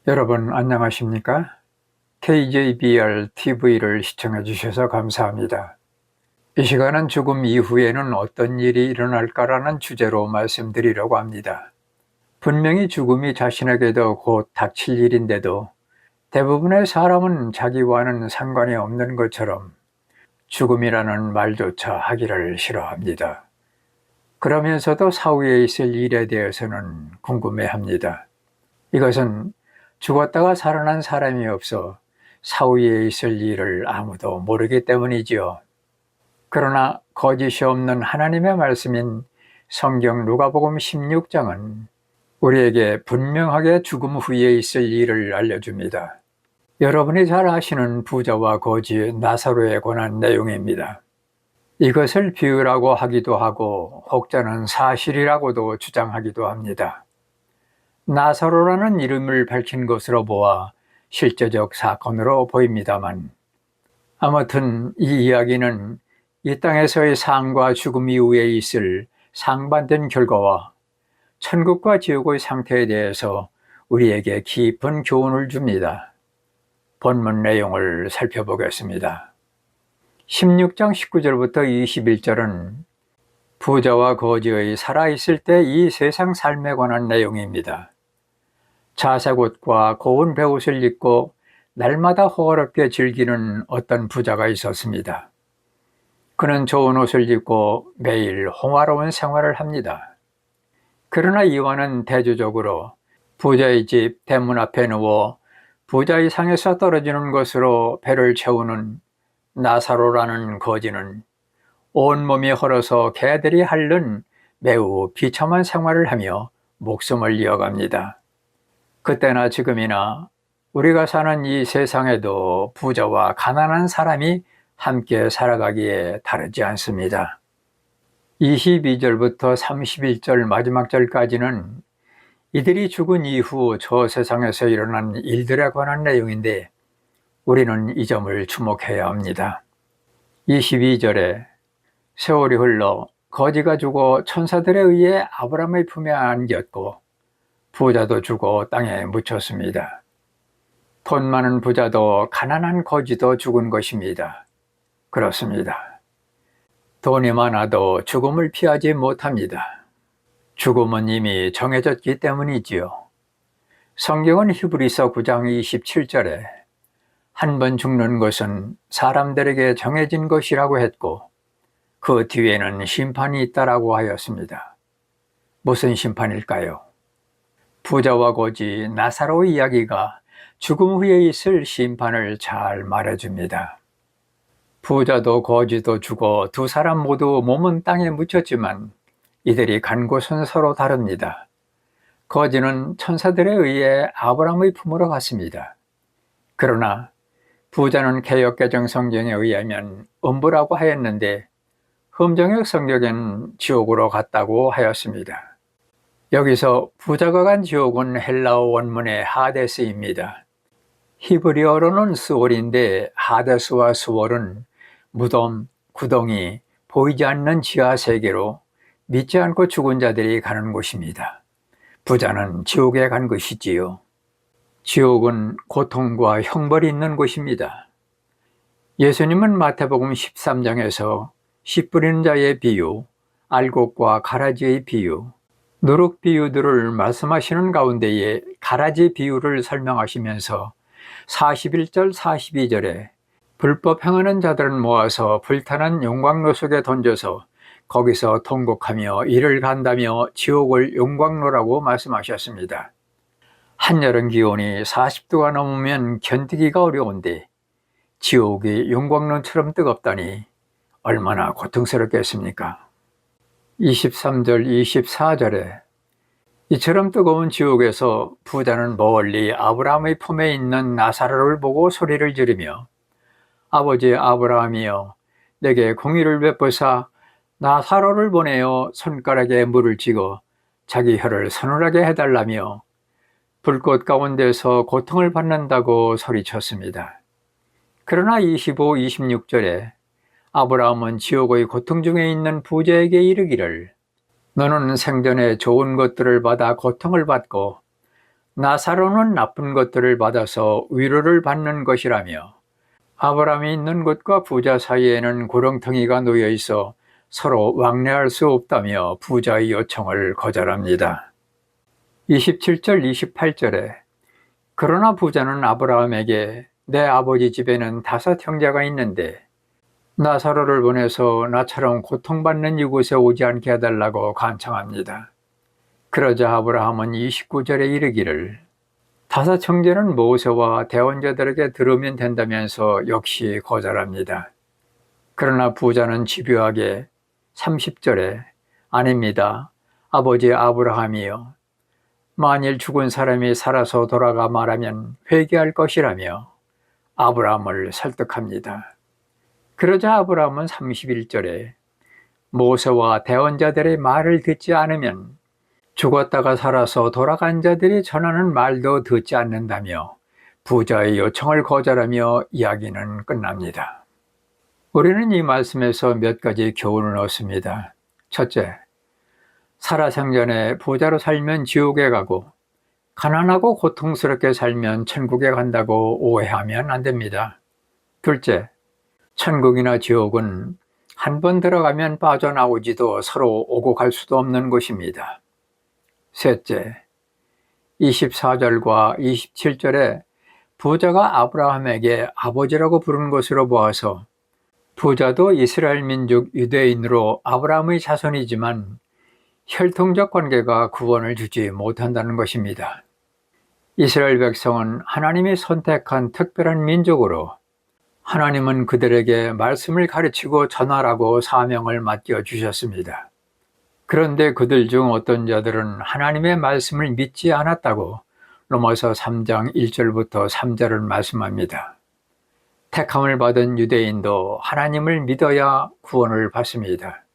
여러분 안녕하십니까? KJBR TV를 시청해 주셔서 감사합니다. 이 시간은 죽음 이후에는 어떤 일이 일어날까라는 주제로 말씀드리려고 합니다. 분명히 죽음이 자신에게도 곧 닥칠 일인데도 대부분의 사람은 자기와는 상관이 없는 것처럼 죽음이라는 말조차 하기를 싫어합니다. 그러면서도 사후에 있을 일에 대해서는 궁금해합니다. 이것은 죽었다가 살아난 사람이 없어 사후에 있을 일을 아무도 모르기 때문이지요. 그러나 거짓이 없는 하나님의 말씀인 성경 누가복음 16장은 우리에게 분명하게 죽음 후에 있을 일을 알려줍니다. 여러분이 잘 아시는 부자와 거지 나사로에 관한 내용입니다. 이것을 비유라고 하기도 하고 혹자는 사실이라고도 주장하기도 합니다. 나사로라는 이름을 밝힌 것으로 보아 실제적 사건으로 보입니다만, 아무튼 이 이야기는 이 땅에서의 삶과 죽음 이후에 있을 상반된 결과와 천국과 지옥의 상태에 대해서 우리에게 깊은 교훈을 줍니다. 본문 내용을 살펴보겠습니다. 16장 19절부터 21절은 부자와 거지의 살아있을 때 이 세상 삶에 관한 내용입니다. 자색 옷과 고운 베옷을 입고 날마다 호화롭게 즐기는 어떤 부자가 있었습니다. 그는 좋은 옷을 입고 매일 호화로운 생활을 합니다. 그러나 이와는 대조적으로 부자의 집 대문 앞에 누워 부자의 상에서 떨어지는 것으로 배를 채우는 나사로라는 거지는 온몸이 헐어서 개들이 핥는 매우 비참한 생활을 하며 목숨을 이어갑니다. 그때나 지금이나 우리가 사는 이 세상에도 부자와 가난한 사람이 함께 살아가기에 다르지 않습니다. 22절부터 31절 마지막 절까지는 이들이 죽은 이후 저 세상에서 일어난 일들에 관한 내용인데 우리는 이 점을 주목해야 합니다. 22절에 세월이 흘러 거지가 죽어 천사들에 의해 아브라함의 품에 안겼고 부자도 죽어 땅에 묻혔습니다. 돈 많은 부자도 가난한 거지도 죽은 것입니다. 그렇습니다. 돈이 많아도 죽음을 피하지 못합니다. 죽음은 이미 정해졌기 때문이지요. 성경은 히브리서 9장 27절에 한 번 죽는 것은 사람들에게 정해진 것이라고 했고 그 뒤에는 심판이 있다라고 하였습니다. 무슨 심판일까요? 부자와 거지 나사로의 이야기가 죽음 후에 있을 심판을 잘 말해줍니다. 부자도 거지도 죽어 두 사람 모두 몸은 땅에 묻혔지만 이들이 간 곳은 서로 다릅니다. 거지는 천사들에 의해 아브라함의 품으로 갔습니다. 그러나 부자는 개역개정 성경에 의하면 음부라고 하였는데 흠정역 성경에는 지옥으로 갔다고 하였습니다. 여기서 부자가 간 지옥은 헬라어 원문의 하데스입니다. 히브리어로는 스월인데 하데스와 스월은 무덤, 구덩이, 보이지 않는 지하 세계로 믿지 않고 죽은 자들이 가는 곳입니다. 부자는 지옥에 간 것이지요. 지옥은 고통과 형벌이 있는 곳입니다. 예수님은 마태복음 13장에서 씨 뿌리는 자의 비유, 알곡과 가라지의 비유, 누룩 비유들을 말씀하시는 가운데에 가라지 비유를 설명하시면서 41절 42절에 불법 행하는 자들은 모아서 불타는 용광로 속에 던져서 거기서 통곡하며 이를 간다며 지옥을 용광로라고 말씀하셨습니다. 한여름 기온이 40도가 넘으면 견디기가 어려운데 지옥이 용광로처럼 뜨겁다니 얼마나 고통스럽겠습니까? 23절 24절에 이처럼 뜨거운 지옥에서 부자는 멀리 아브라함의 품에 있는 나사로를 보고 소리를 지르며 아버지 아브라함이여 내게 공의를 베푸사 나사로를 보내어 손가락에 물을 찍어 자기 혀를 서늘하게 해달라며 불꽃 가운데서 고통을 받는다고 소리쳤습니다. 그러나 25, 26절에 아브라함은 지옥의 고통 중에 있는 부자에게 이르기를 너는 생전에 좋은 것들을 받아 고통을 받고 나사로는 나쁜 것들을 받아서 위로를 받는 것이라며 아브라함이 있는 곳과 부자 사이에는 구렁텅이가 놓여 있어 서로 왕래할 수 없다며 부자의 요청을 거절합니다. 27절 28절에 그러나 부자는 아브라함에게 내 아버지 집에는 5 형제가 있는데 나사로를 보내서 나처럼 고통받는 이곳에 오지 않게 해달라고 간청합니다. 그러자 아브라함은 29절에 이르기를 5 형제는 모세와 대언자들에게 들으면 된다면서 역시 거절합니다. 그러나 부자는 집요하게 30절에 아닙니다. 아버지 아브라함이여 만일 죽은 사람이 살아서 돌아가 말하면 회개할 것이라며 아브라함을 설득합니다. 그러자 아브라함은 31절에 모세와 대언자들의 말을 듣지 않으면 죽었다가 살아서 돌아간 자들이 전하는 말도 듣지 않는다며 부자의 요청을 거절하며 이야기는 끝납니다. 우리는 이 말씀에서 몇 가지 교훈을 얻습니다. 첫째, 살아생전에 부자로 살면 지옥에 가고 가난하고 고통스럽게 살면 천국에 간다고 오해하면 안 됩니다. 둘째, 천국이나 지옥은 한 번 들어가면 빠져나오지도 서로 오고 갈 수도 없는 곳입니다. 셋째, 24절과 27절에 부자가 아브라함에게 아버지라고 부른 것으로 보아서 부자도 이스라엘 민족 유대인으로 아브라함의 자손이지만 혈통적 관계가 구원을 주지 못한다는 것입니다. 이스라엘 백성은 하나님이 선택한 특별한 민족으로 하나님은 그들에게 말씀을 가르치고 전하라고 사명을 맡겨주셨습니다. 그런데 그들 중 어떤 자들은 하나님의 말씀을 믿지 않았다고 로마서 3장 1절부터 3절을 말씀합니다. 택함을 받은 유대인도 하나님을 믿어야 구원을 받습니다.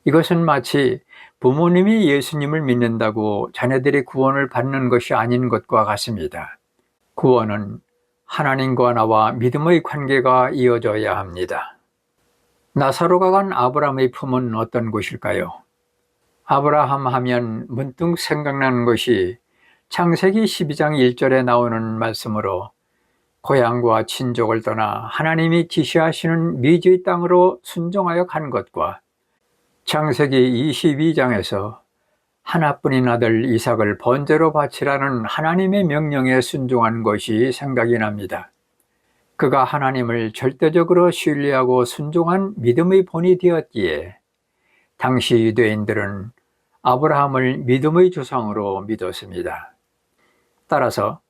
이것은 마치 부모님이 예수님을 믿는다고 자녀들이 구원을 받는 것이 아닌 것과 같습니다. 구원은 하나님과 나와 믿음의 관계가 이어져야 합니다. 나사로가 간 아브라함의 품은 어떤 곳일까요? 아브라함 하면 문득 생각나는 것이 창세기 12장 1절에 나오는 말씀으로 고향과 친족을 떠나 하나님이 지시하시는 미지의 땅으로 순종하여 간 것과 창세기 22장에서 하나뿐인 아들 이삭을 번제로 바치라는 하나님의 명령에 순종한 것이 생각이 납니다. 그가 하나님을 절대적으로 신뢰하고 순종한 믿음의 본이 되었기에 당시 유대인들은 아브라함을 믿음의 조상으로 믿었습니다. 따라서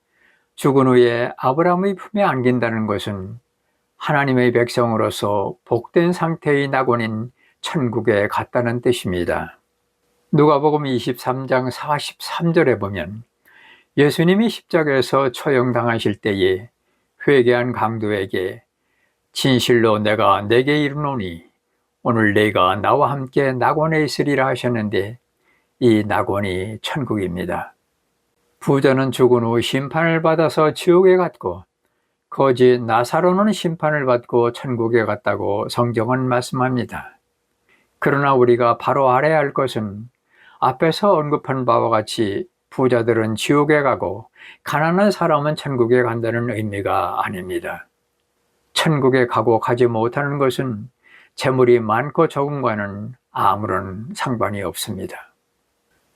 죽은 후에 아브라함의 품에 안긴다는 것은 하나님의 백성으로서 복된 상태의 낙원인 천국에 갔다는 뜻입니다. 누가복음 23장 43절에 보면 예수님이 십자가에서 처형당하실 때에 회개한 강도에게 진실로 내가 네게 이르노니 오늘 네가 나와 함께 낙원에 있으리라 하셨는데 이 낙원이 천국입니다. 부자는 죽은 후 심판을 받아서 지옥에 갔고 거지 나사로는 심판을 받고 천국에 갔다고 성경은 말씀합니다. 그러나 우리가 바로 알아야 할 것은 앞에서 언급한 바와 같이 부자들은 지옥에 가고 가난한 사람은 천국에 간다는 의미가 아닙니다. 천국에 가고 가지 못하는 것은 재물이 많고 적음과는 아무런 상관이 없습니다.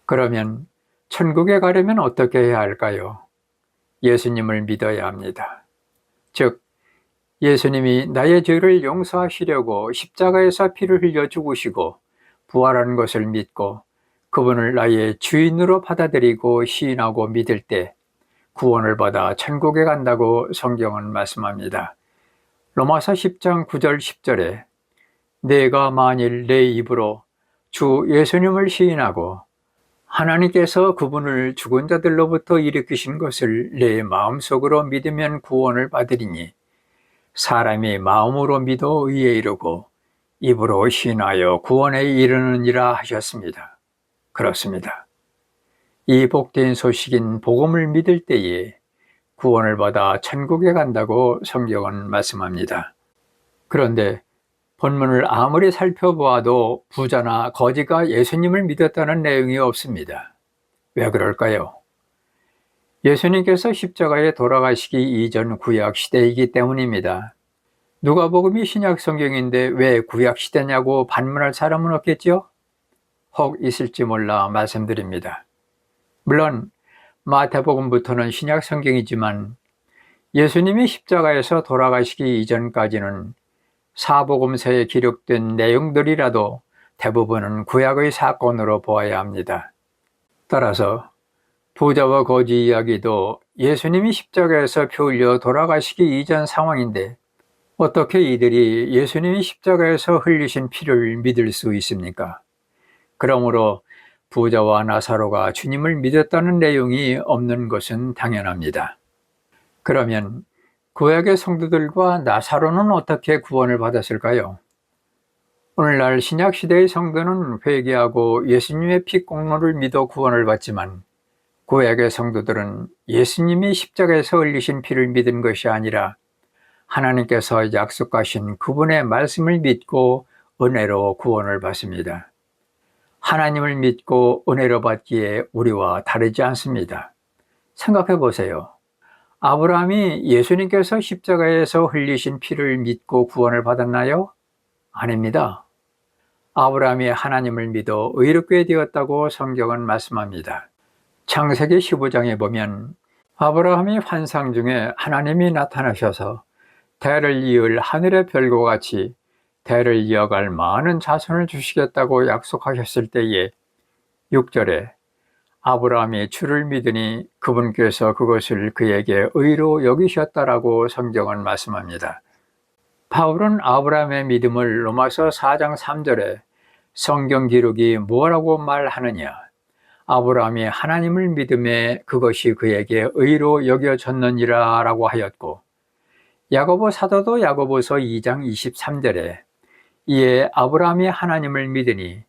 그러면 천국에 가려면 어떻게 해야 할까요? 예수님을 믿어야 합니다. 즉, 예수님이 나의 죄를 용서하시려고 십자가에서 피를 흘려 죽으시고 부활한 것을 믿고 그분을 나의 주인으로 받아들이고 시인하고 믿을 때 구원을 받아 천국에 간다고 성경은 말씀합니다. 로마서 10장 9절 10절에 내가 만일 내 입으로 주 예수님을 시인하고 하나님께서 그분을 죽은 자들로부터 일으키신 것을 내 마음속으로 믿으면 구원을 받으리니 사람이 마음으로 믿어 의에 이르고 입으로 시인하여 구원에 이르느니라 하셨습니다. 그렇습니다. 이 복된 소식인 복음을 믿을 때에 구원을 받아 천국에 간다고 성경은 말씀합니다. 그런데 본문을 아무리 살펴보아도 부자나 거지가 예수님을 믿었다는 내용이 없습니다. 왜 그럴까요? 예수님께서 십자가에 돌아가시기 이전 구약 시대이기 때문입니다. 누가복음이 신약 성경인데 왜 구약 시대냐고 반문할 사람은 없겠지요? 혹 있을지 몰라 말씀드립니다. 물론 마태복음부터는 신약 성경이지만 예수님이 십자가에서 돌아가시기 이전까지는 사복음서에 기록된 내용들이라도 대부분은 구약의 사건으로 보아야 합니다. 따라서 부자와 거지 이야기도 예수님이 십자가에서 피 흘려 돌아가시기 이전 상황인데 어떻게 이들이 예수님이 십자가에서 흘리신 피를 믿을 수 있습니까? 그러므로 부자와 나사로가 주님을 믿었다는 내용이 없는 것은 당연합니다. 그러면 구약의 성도들과 나사로는 어떻게 구원을 받았을까요? 오늘날 신약시대의 성도는 회개하고 예수님의 피 공로를 믿어 구원을 받지만 구약의 성도들은 예수님이 십자가에서 흘리신 피를 믿은 것이 아니라 하나님께서 약속하신 그분의 말씀을 믿고 은혜로 구원을 받습니다. 하나님을 믿고 은혜로 받기에 우리와 다르지 않습니다. 생각해 보세요. 아브라함이 예수님께서 십자가에서 흘리신 피를 믿고 구원을 받았나요? 아닙니다. 아브라함이 하나님을 믿어 의롭게 되었다고 성경은 말씀합니다. 창세기 15장에 보면 아브라함이 환상 중에 하나님이 나타나셔서 대를 이을 하늘의 별과 같이 대를 이어갈 많은 자손을 주시겠다고 약속하셨을 때에 6절에 아브라함이 주를 믿으니 그분께서 그것을 그에게 의로 여기셨다라고 성경은 말씀합니다. 바울은 아브라함의 믿음을 로마서 4장 3절에 성경 기록이 뭐라고 말하느냐? 아브라함이 하나님을 믿음에 그것이 그에게 의로 여겨졌느니라 라고 하였고, 야고보 사도도 야고보서 2장 23절에 이에 아브라함이 하나님을 믿으니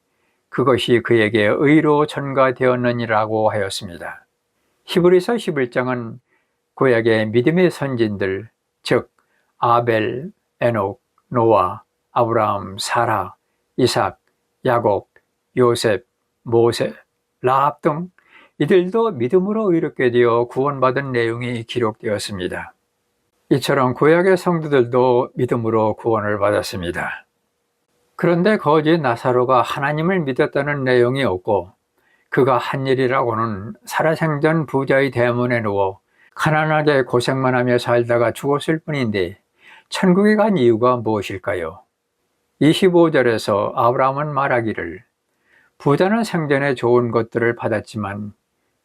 그것이 그에게 의로 전가되었느니라고 하였습니다. 히브리서 11장은 구약의 믿음의 선진들, 즉 아벨, 에녹, 노아, 아브라함, 사라, 이삭, 야곱, 요셉, 모세, 라합 등 이들도 믿음으로 의롭게 되어 구원받은 내용이 기록되었습니다. 이처럼 구약의 성도들도 믿음으로 구원을 받았습니다. 그런데 거지 나사로가 하나님을 믿었다는 내용이 없고 그가 한 일이라고는 살아생전 부자의 대문에 누워 가난하게 고생만 하며 살다가 죽었을 뿐인데 천국에 간 이유가 무엇일까요? 25절에서 아브라함은 말하기를 부자는 생전에 좋은 것들을 받았지만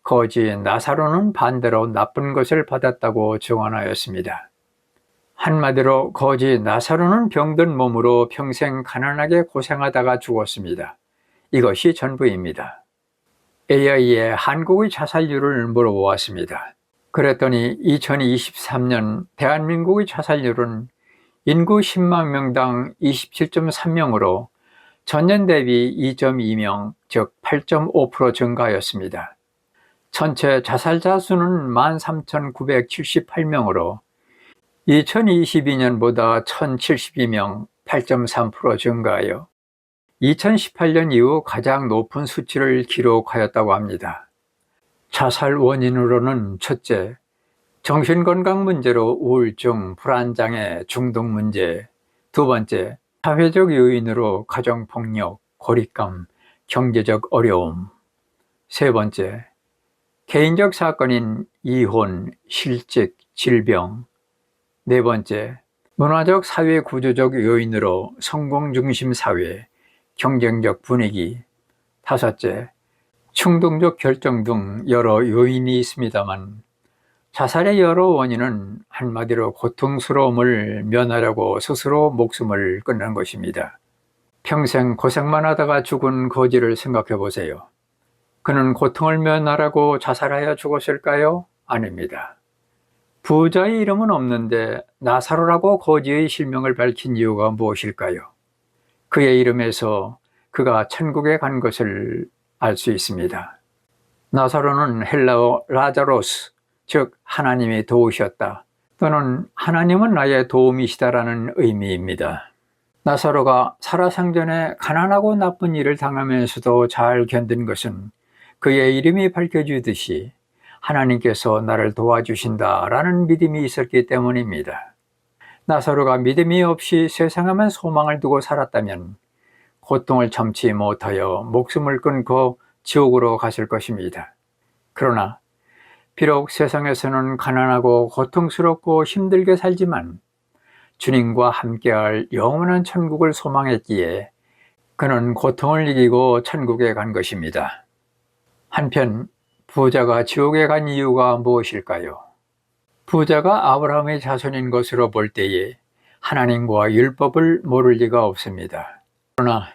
거지 나사로는 반대로 나쁜 것을 받았다고 증언하였습니다. 한마디로 거지 나사로는 병든 몸으로 평생 가난하게 고생하다가 죽었습니다. 이것이 전부입니다. AI에 한국의 자살률을 물어보았습니다. 그랬더니 2023년 대한민국의 자살률은 인구 10만 명당 27.3명으로 전년 대비 2.2명, 즉 8.5% 증가하였습니다. 전체 자살자 수는 13,978명으로 2022년보다 1,072명, 8.3% 증가하여 2018년 이후 가장 높은 수치를 기록하였다고 합니다. 자살 원인으로는 첫째, 정신건강 문제로 우울증, 불안장애, 중독 문제, 두 번째, 사회적 요인으로 가정폭력, 고립감, 경제적 어려움, 세 번째, 개인적 사건인 이혼, 실직, 질병, 네 번째, 문화적 사회 구조적 요인으로 성공 중심 사회, 경쟁적 분위기, 다섯째, 충동적 결정 등 여러 요인이 있습니다만 자살의 여러 원인은 한마디로 고통스러움을 면하려고 스스로 목숨을 끊는 것입니다. 평생 고생만 하다가 죽은 거지를 생각해 보세요. 그는 고통을 면하라고 자살하여 죽었을까요? 아닙니다. 부자의 이름은 없는데 나사로라고 거지의 실명을 밝힌 이유가 무엇일까요? 그의 이름에서 그가 천국에 간 것을 알 수 있습니다. 나사로는 헬라어 라자로스, 즉 하나님이 도우셨다 또는 하나님은 나의 도움이시다라는 의미입니다. 나사로가 살아생전에 가난하고 나쁜 일을 당하면서도 잘 견딘 것은 그의 이름이 밝혀주듯이 하나님께서 나를 도와주신다라는 믿음이 있었기 때문입니다. 나사로가 믿음이 없이 세상에만 소망을 두고 살았다면 고통을 참지 못하여 목숨을 끊고 지옥으로 갔을 것입니다. 그러나 비록 세상에서는 가난하고 고통스럽고 힘들게 살지만 주님과 함께할 영원한 천국을 소망했기에 그는 고통을 이기고 천국에 간 것입니다. 한편 부자가 지옥에 간 이유가 무엇일까요? 부자가 아브라함의 자손인 것으로 볼 때에 하나님과 율법을 모를 리가 없습니다. 그러나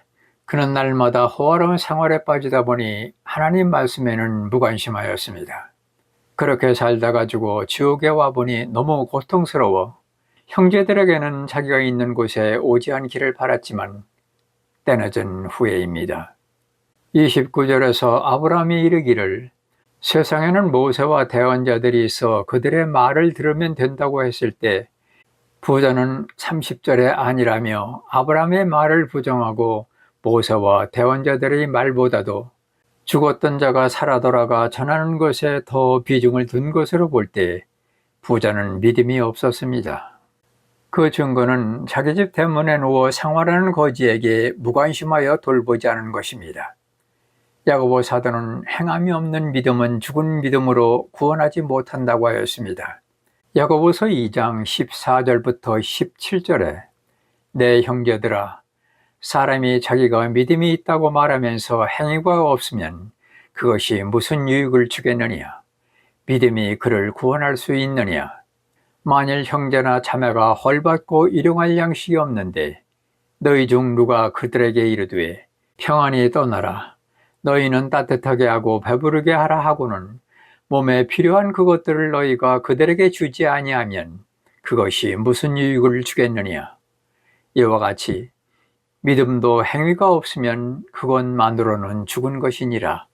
그는 날마다 호화로운 생활에 빠지다 보니 하나님 말씀에는 무관심하였습니다. 그렇게 살다 가지고 지옥에 와보니 너무 고통스러워 형제들에게는 자기가 있는 곳에 오지 않기를 바랐지만 때늦은 후회입니다. 29절에서 아브라함이 이르기를 세상에는 모세와 대언자들이 있어 그들의 말을 들으면 된다고 했을 때 부자는 30절에 아니라며 아브라함의 말을 부정하고 모세와 대언자들의 말보다도 죽었던 자가 살아 돌아가 전하는 것에 더 비중을 둔 것으로 볼 때 부자는 믿음이 없었습니다. 그 증거는 자기 집 대문에 누워 생활하는 거지에게 무관심하여 돌보지 않은 것입니다. 야고보 사도는 행함이 없는 믿음은 죽은 믿음으로 구원하지 못한다고 하였습니다. 야고보서 2장 14절부터 17절에 내 형제들아 사람이 자기가 믿음이 있다고 말하면서 행위가 없으면 그것이 무슨 유익을 주겠느냐? 믿음이 그를 구원할 수 있느냐? 만일 형제나 자매가 헐벗고 일용할 양식이 없는데 너희 중 누가 그들에게 이르되 평안히 떠나라 너희는 따뜻하게 하고 배부르게 하라 하고는 몸에 필요한 그것들을 너희가 그들에게 주지 아니하면 그것이 무슨 유익을 주겠느냐? 이와 같이 믿음도 행위가 없으면 그것만으로는 죽은 것이니라.